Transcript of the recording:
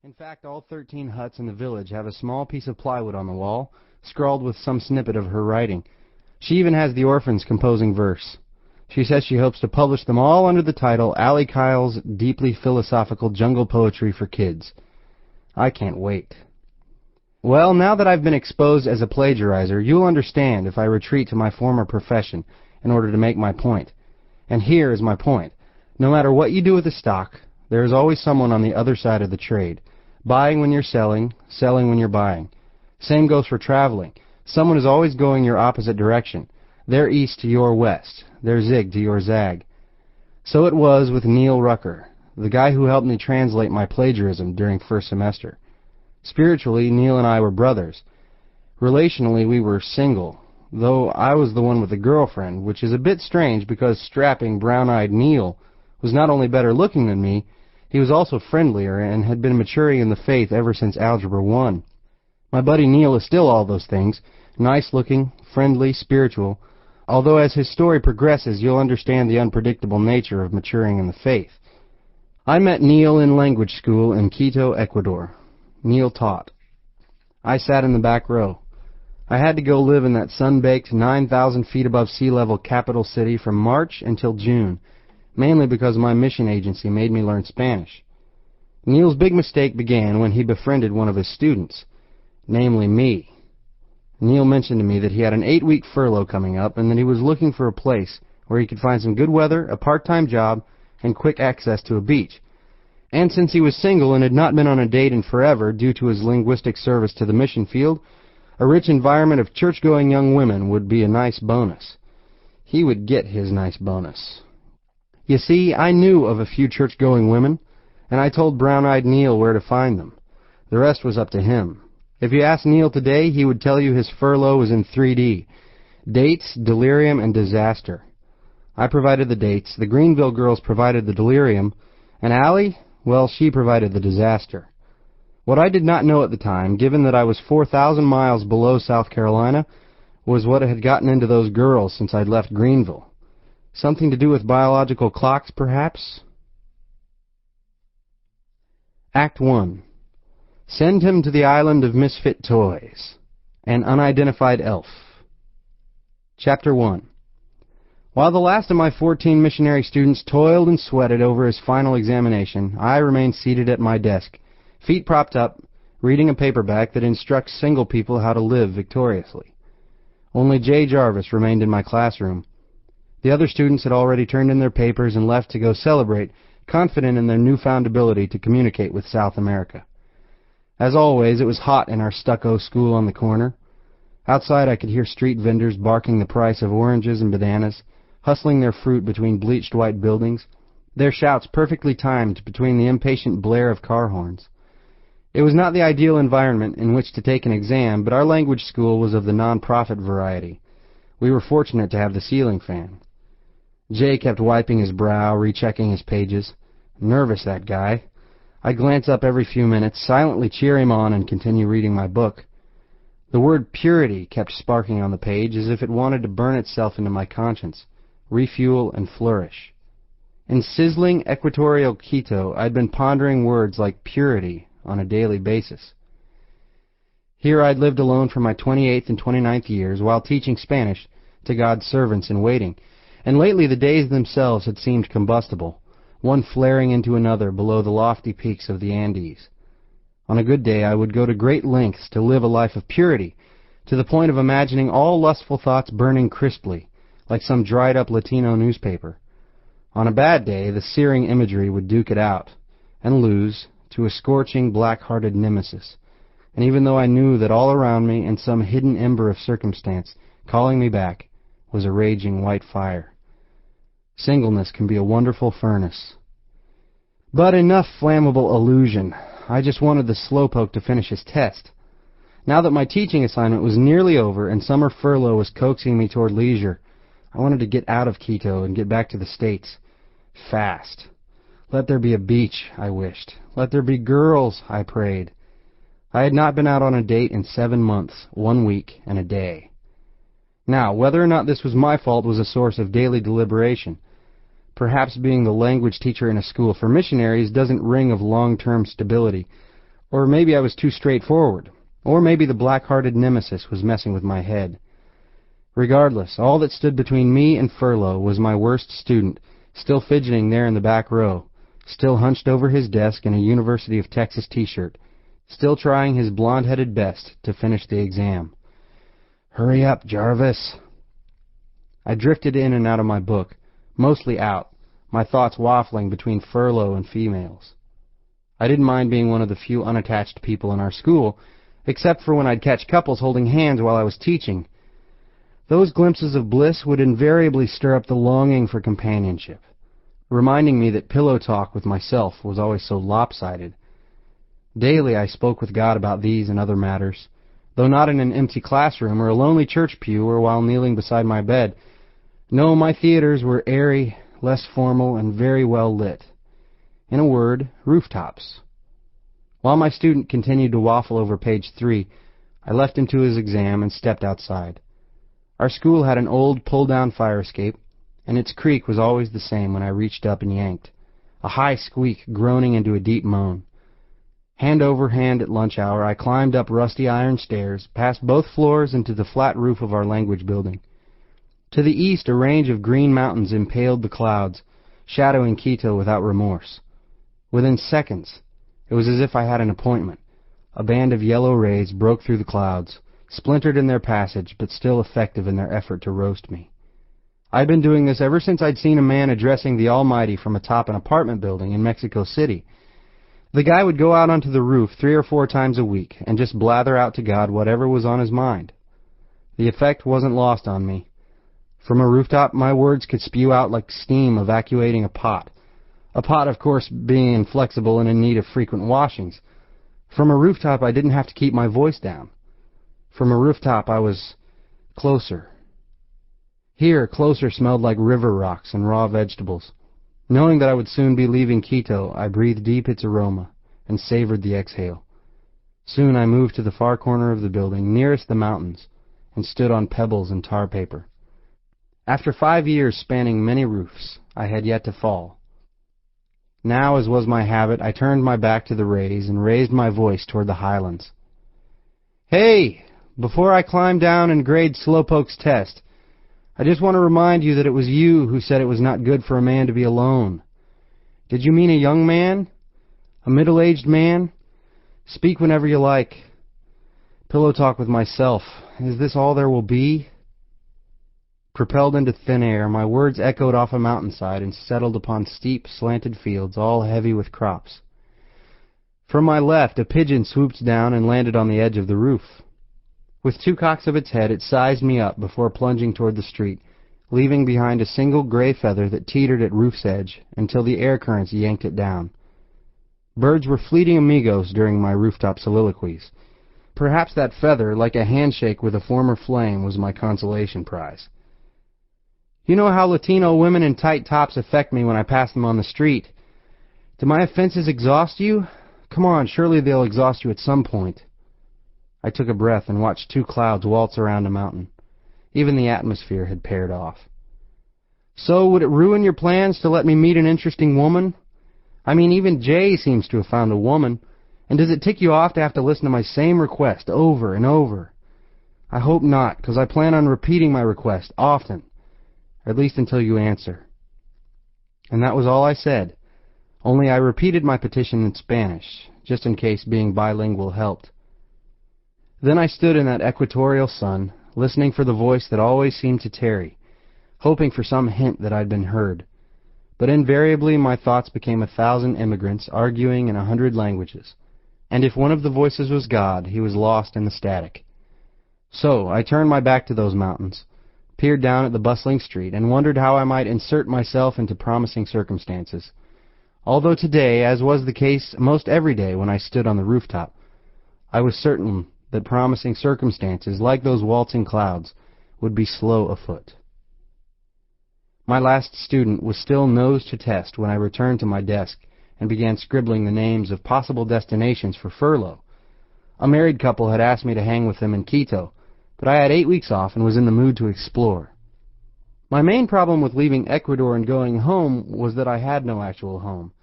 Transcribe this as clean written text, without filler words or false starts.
In fact, all 13 huts in the village have a small piece of plywood on the wall, scrawled with some snippet of her writing. She even has the orphans composing verse. She says she hopes to publish them all under the title Allie Kyle's Deeply Philosophical Jungle Poetry for Kids. I can't wait. Well, now that I've been exposed as a plagiarizer, you'll understand if I retreat to my former profession in order to make my point. And here is my point. No matter what you do with a stock, there is always someone on the other side of the trade. Buying when you're selling, selling when you're buying. Same goes for traveling. Someone is always going your opposite direction. They're east to your west. They're zig to your zag. So it was with Neil Rucker, the guy who helped me translate my plagiarism during first semester. Spiritually, Neil and I were brothers. Relationally, we were single, though I was the one with the girlfriend, which is a bit strange because strapping, brown-eyed Neil was not only better looking than me, he was also friendlier and had been maturing in the faith ever since Algebra 1. My buddy Neil is still all those things, nice-looking, friendly, spiritual, although as his story progresses you'll understand the unpredictable nature of maturing in the faith. I met Neil in language school in Quito, Ecuador. Neil taught. I sat in the back row. I had to go live in that sun-baked 9,000 feet above sea level capital city from March until June, mainly because my mission agency made me learn Spanish. Neil's big mistake began when he befriended one of his students, namely me. Neil mentioned to me that he had an 8-week furlough coming up and that he was looking for a place where he could find some good weather, a part-time job, and quick access to a beach. And since he was single and had not been on a date in forever due to his linguistic service to the mission field, a rich environment of church-going young women would be a nice bonus. He would get his nice bonus. You see, I knew of a few church-going women, and I told brown-eyed Neil where to find them. The rest was up to him. If you asked Neil today, he would tell you his furlough was in 3D. Dates, delirium, and disaster. I provided the dates, the Greenville girls provided the delirium, and Allie, well, she provided the disaster. What I did not know at the time, given that I was 4,000 miles below South Carolina, was what had gotten into those girls since I'd left Greenville. Something to do with biological clocks, perhaps? Act 1. Send him to the island of misfit toys. An unidentified elf. Chapter 1. While the last of my 14 missionary students toiled and sweated over his final examination, I remained seated at my desk, feet propped up, reading a paperback that instructs single people how to live victoriously. Only J. Jarvis remained in my classroom. The other students had already turned in their papers and left to go celebrate, confident in their newfound ability to communicate with South America. As always, it was hot in our stucco school on the corner. Outside I could hear street vendors barking the price of oranges and bananas, hustling their fruit between bleached white buildings, their shouts perfectly timed between the impatient blare of car horns. It was not the ideal environment in which to take an exam, but our language school was of the non-profit variety. We were fortunate to have the ceiling fan. Jay kept wiping his brow, rechecking his pages. Nervous, that guy. I'd glance up every few minutes, silently cheer him on, and continue reading my book. The word purity kept sparking on the page as if it wanted to burn itself into my conscience, refuel and flourish. In sizzling equatorial Quito, I'd been pondering words like purity on a daily basis. Here I'd lived alone for my 28th and 29th years while teaching Spanish to God's servants in waiting, and lately the days themselves had seemed combustible, one flaring into another below the lofty peaks of the Andes. On a good day I would go to great lengths to live a life of purity, to the point of imagining all lustful thoughts burning crisply, like some dried-up Latino newspaper. On a bad day, the searing imagery would duke it out, and lose, to a scorching, black-hearted nemesis. And even though I knew that all around me, in some hidden ember of circumstance, calling me back, was a raging white fire. Singleness can be a wonderful furnace. But enough flammable illusion. I just wanted the slowpoke to finish his test. Now that my teaching assignment was nearly over and summer furlough was coaxing me toward leisure, I wanted to get out of Quito and get back to the States. Fast. Let there be a beach, I wished. Let there be girls, I prayed. I had not been out on a date in 7 months, 1 week, and a day. Now, whether or not this was my fault was a source of daily deliberation. Perhaps being the language teacher in a school for missionaries doesn't ring of long-term stability, Or maybe I was too straightforward. Or maybe the black-hearted nemesis was messing with my head. Regardless, all that stood between me and furlough was my worst student, still fidgeting there in the back row, still hunched over his desk in a University of Texas t-shirt, still trying his blonde-headed best to finish the exam. "Hurry up, Jarvis." I drifted in and out of my book, mostly out, my thoughts waffling between furlough and females. I didn't mind being one of the few unattached people in our school, except for when I'd catch couples holding hands while I was teaching. Those glimpses of bliss would invariably stir up the longing for companionship, reminding me that pillow talk with myself was always so lopsided. Daily I spoke with God about these and other matters, though not in an empty classroom or a lonely church pew or while kneeling beside my bed. No, my theaters were airy, less formal, and very well lit. In a word, rooftops. While my student continued to waffle over page 3, I left him to his exam and stepped outside. Our school had an old pull-down fire escape, and its creak was always the same when I reached up and yanked, a high squeak groaning into a deep moan. Hand over hand at lunch hour, I climbed up rusty iron stairs, past both floors and to the flat roof of our language building. To the east, a range of green mountains impaled the clouds, shadowing Quito without remorse. Within seconds, it was as if I had an appointment. A band of yellow rays broke through the clouds, splintered in their passage, but still effective in their effort to roast me. I'd been doing this ever since I'd seen a man addressing the Almighty from atop an apartment building in Mexico City. The guy would go out onto the roof 3 or 4 times a week and just blather out to God whatever was on his mind. The effect wasn't lost on me. From a rooftop, my words could spew out like steam evacuating a pot. A pot, of course, being inflexible and in need of frequent washings. From a rooftop, I didn't have to keep my voice down. From a rooftop, I was closer. Here, closer smelled like river rocks and raw vegetables. Knowing that I would soon be leaving Quito, I breathed deep its aroma and savored the exhale. Soon I moved to the far corner of the building, nearest the mountains, and stood on pebbles and tar paper. After 5 years spanning many roofs, I had yet to fall. Now, as was my habit, I turned my back to the rays and raised my voice toward the highlands. "Hey! Before I climb down and grade Slowpoke's test, I just want to remind you that it was you who said it was not good for a man to be alone. Did you mean a young man? A middle-aged man? Speak whenever you like. Pillow talk with myself. Is this all there will be?" Propelled into thin air, my words echoed off a mountainside and settled upon steep, slanted fields, all heavy with crops. From my left, a pigeon swooped down and landed on the edge of the roof. With 2 cocks of its head, it sized me up before plunging toward the street, leaving behind a single gray feather that teetered at roof's edge until the air currents yanked it down. Birds were fleeting amigos during my rooftop soliloquies. Perhaps that feather, like a handshake with a former flame, was my consolation prize. You know how Latino women in tight tops affect me when I pass them on the street. Do my offenses exhaust you? Come on, surely they'll exhaust you at some point. I took a breath and watched 2 clouds waltz around a mountain. Even the atmosphere had paired off. So, would it ruin your plans to let me meet an interesting woman? I mean, even Jay seems to have found a woman. And does it tick you off to have to listen to my same request over and over? I hope not, because I plan on repeating my request often. At least until you answer. And that was all I said, only I repeated my petition in Spanish, just in case being bilingual helped. Then I stood in that equatorial sun, listening for the voice that always seemed to tarry, hoping for some hint that I'd been heard. But invariably my thoughts became 1,000 immigrants arguing in 100 languages, and if one of the voices was God, he was lost in the static. So I turned my back to those mountains, peered down at the bustling street, and wondered how I might insert myself into promising circumstances. Although today, as was the case most every day when I stood on the rooftop, I was certain that promising circumstances, like those waltzing clouds, would be slow afoot. My last student was still nose to test when I returned to my desk and began scribbling the names of possible destinations for furlough. A married couple had asked me to hang with them in Quito, but I had 8 weeks off and was in the mood to explore. My main problem with leaving Ecuador and going home was that I had no actual home.